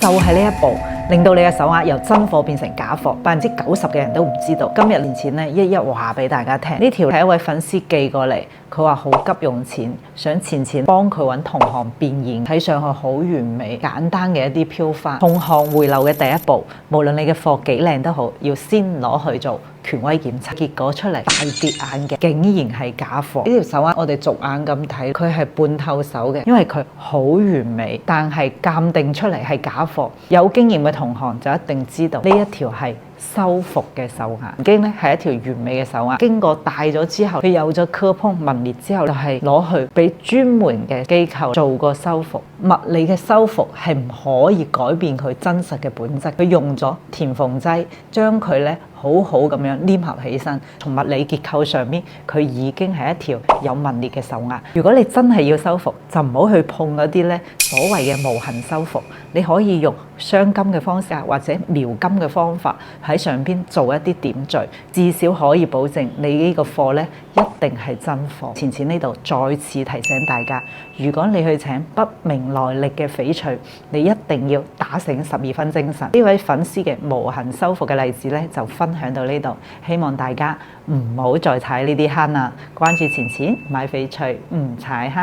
就係呢一步，令到你嘅手鐲由真貨變成假貨，90%嘅人都唔知道。今日年前咧，一話俾大家聽，呢條係一位粉絲寄過嚟，佢話好急用錢，想錢幫佢揾同行變現，睇上去好完美，簡單嘅一啲飄花。同行回流嘅第一步，無論你嘅貨幾靚都好，要先攞去做權威檢測，結果出嚟大跌眼嘅，竟然係假貨。呢條手鐲我哋逐眼咁睇，佢係半透手嘅，因為佢好完美，但係鑑定出嚟係假貨。有經驗嘅同行就一定知道呢一條係修復嘅手鐲，已經咧係一條完美嘅手鐲，經過戴咗之後，佢有咗磕碰紋裂之後，就係攞去俾專門嘅機構做個修復。物理嘅修復係唔可以改變佢真實嘅本質，佢用咗填縫劑將佢咧好好咁樣黏合起身，從物理結構上面佢已經係一條有紋裂嘅手鐲。如果你真係要修復，就唔好去碰嗰啲咧所謂嘅無痕修復，你可以用鑲金嘅方式或者描金嘅方法喺上邊做一啲點綴，至少可以保證你呢個貨咧一定係真貨。錢呢度再次提醒大家，如果你去請不明來歷嘅翡翠，你一定要打醒12分精神。呢位粉絲嘅無痕修復嘅例子咧就分享到呢度，希望大家唔好再踩呢啲坑啦。關注錢買翡翠唔踩坑。